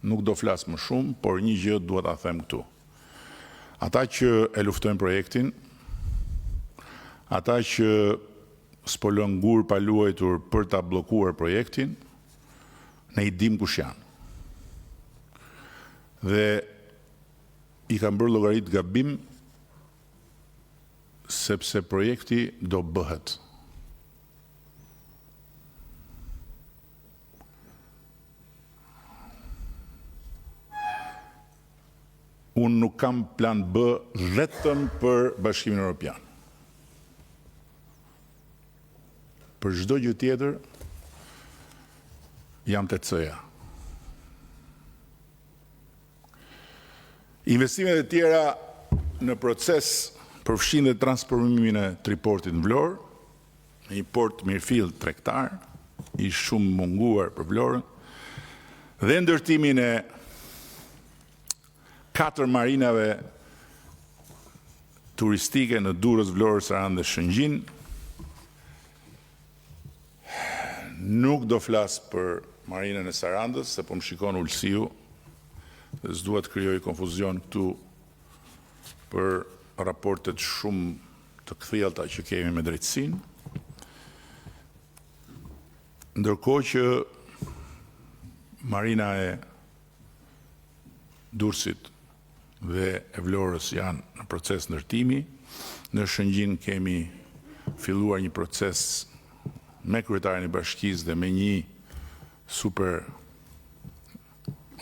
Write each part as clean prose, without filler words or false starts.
nuk do flas më shumë, por një gjë dua ta them këtu. Ata që e luftojnë projektin, ata që s'po lën gur pa luajtur për ta bllokuar projektin, ne i dim kush janë. Dhe i kanë bërë llogarit gabim sepse projekti do bëhet. Unë nuk kam plan B vetëm për Bashkimin Evropian. Për çdo gjë tjetër jam të C-ja. Investimet e tjera në proces përfshin dhe transformimin e triportit në Vlorë, një port mirëfill tregtar, i shumë munguar për Vlorën, dhe ndërtimin e 4 marinave turistike në Durrës, Vlorë, Sarandë dhe Shëngjin. Nuk do flas për marinën e Sarandës, se po më shikon Ulsiu, dhe s'dua të krijoj konfuzion këtu për raportet shumë të kthjellta që kemi me drejtësinë. Ndërkohë që marina e Durrësit dhe e Vlorës janë në proces ndërtimi, në Shëngjin kemi filluar një proces me kryetarin e bashkisë dhe me një super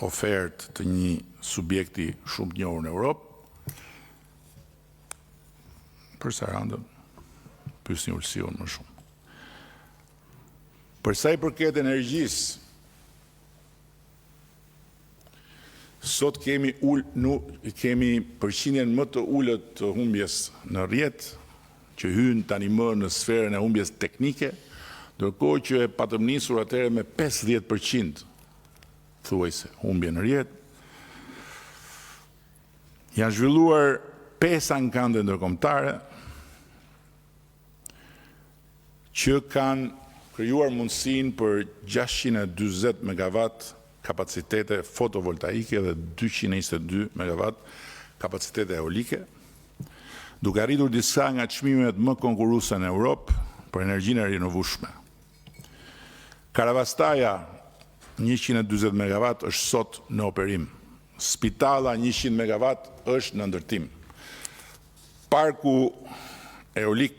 ofertë të një subjekti shumë të njohur në Europë. Për Sarandën, pyesni Ulsion më shumë. Për sa i përket energjisë, sot kemi përqindjen më të ulët të humbjes në rrjet, që hyn tani më në sferën e humbjes teknike, ndërkohë që e patëm nisur atëherë me 50% thuajse humbje në rrjet. Janë zhvilluar 5 ankande ndërkombëtare që kanë krijuar mundësinë për 640 MW kapacitete fotovoltaike dhe 222 MW kapacitete eolike, duke arritur disa nga çmimet më konkurruese në Europë për energjinë e rinovueshme. Karavastaja 140 MW është sot në operim. Spitalla 100 MW është në ndërtim. Parku eolik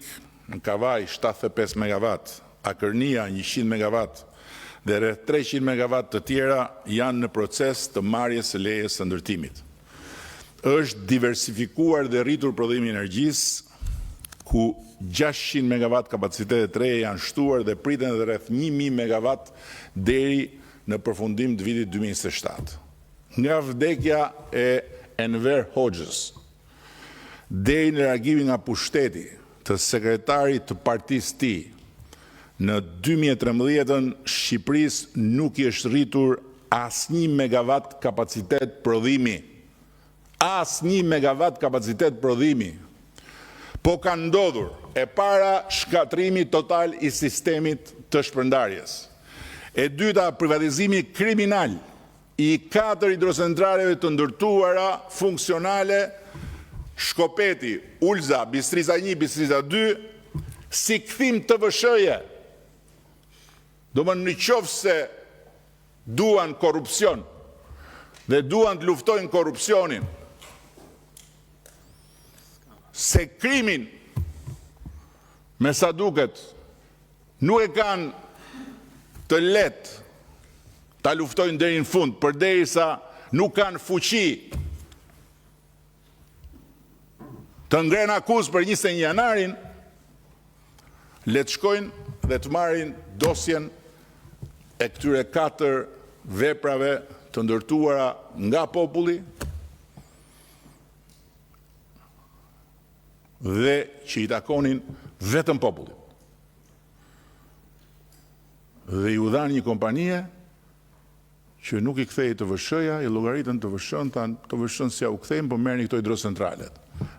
në Kavaj 75 MW, Akërnia 100 MW dhe rreth 300 MW të tjera janë në proces të marrjes së lejes së ndërtimit. Është diversifikuar dhe rritur prodhimi i energjisë, ku 600 MW kapacitete të reja janë shtuar dhe priten edhe rreth 1000 MW deri në përfundim të vitit 2027. Nga vdekja e Enver Hoxhës deri në largimin nga pushteti të sekretarit të partisë tij në 2013 Shqipërisë nuk i është rritur asnjë megavat kapacitet prodhimi. Asnjë megavat kapacitet prodhimi. Po ka ndodhur e para shkatrimi total i sistemit të shpërndarjes. E dyta, privatizimi kriminal i 4 hidrocentraleve të ndërtuara funksionale, Shkopeti, Ulza, Bistrica 1, Bistrica 2, si kthim të vëshëje. Do më në qoftë se duan korrupsion dhe duan të luftojnë korrupsionin, se krimin, me sa duket, nuk e kanë të lehtë ta luftojnë deri në fund, përderisa nuk kanë fuqi të ngrenë akuzë për 21 janarin, le të shkojnë dhe të marrin dosjen e këtyre 4 veprave të ndërtuara nga populli dhe që i takonin vetëm popullit. Dhe ju dhanë një kompanie që nuk i kthej të vëshëja, i llogaritën të vëshën, thanë të vëshën si ja u kthejmë, po merrni këto hidrocentralet.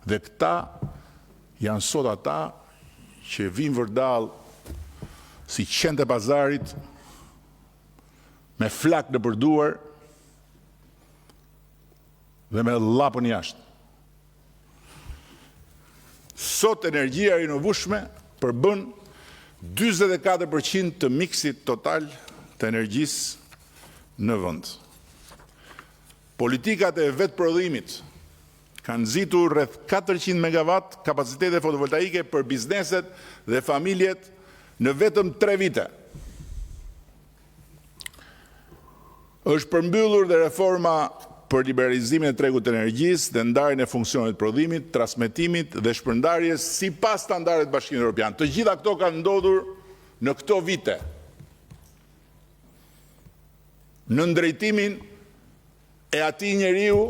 Dhe këta janë sot ata që vinë vërdall si qenë të pazarit, me flak në përduar, dhe me llapën jashtë. Sot energjia e rinovueshme përbën 44% të miksit total të energjisë në vend. Politikat e vetë prodhimit kanë nxitur rreth 400 megawatt kapacitete fotovoltaike për bizneset dhe familjet në vetëm 3 vite. Është përmbyllur dhe reforma për liberalizimin e tregut të energjisë dhe ndarjen e funksionit prodhimit, transmetimit dhe shpërndarjes sipas standardeve të Bashkimit Evropian. Të gjitha këto kanë ndodhur në këto vite. Në drejtimin e atij njeriu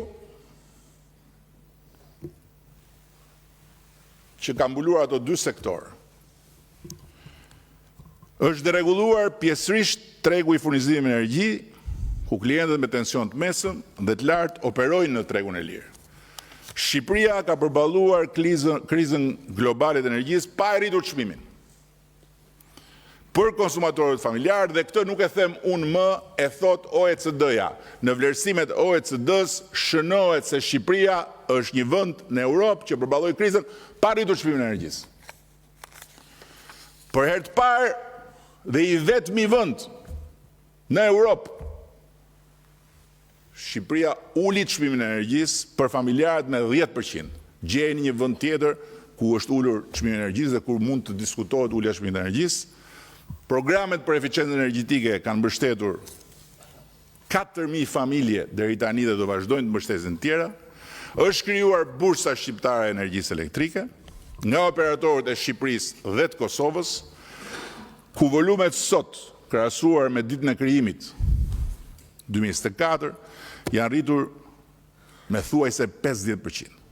që ka mbuluar ato 2 sektorë. Është deregulluar pjesërisht tregu i furnizimit me energji, ku klientët me tension të mesëm dhe të lartë operojnë në tregun e lirë. Shqipëria ka përballuar krizën globale të energjisë pa e rritur çmimin. Për konsumatorët familjarë, dhe këtë nuk e them unë më, e thot OECD-ja. Në vlerësimet OECD-s shënohet se Shqipëria është një vend në Europë që përballoi krizën pa rritur çmimin e energjisë. Për herë të parë dhe i vetmi vend në Europë, Shqipëria uli çmimin e energjisë për familjarët me 10%. Gjeni një vend tjetër ku është ulur çmimi i energjisë dhe kur mund të diskutohet ulja e çmimit të energjisë. Programet për eficiencën energjetike kanë mbështetur 4.000 familje deri tani dhe do vazhdojnë të mbështesin tjera. Është krijuar bursa shqiptare e energjisë elektrike nga operatorët e Shqipërisë dhe të Kosovës, ku volumet sot krahasuar me ditën e krijimit 2024 janë rritur me thuajse 50%.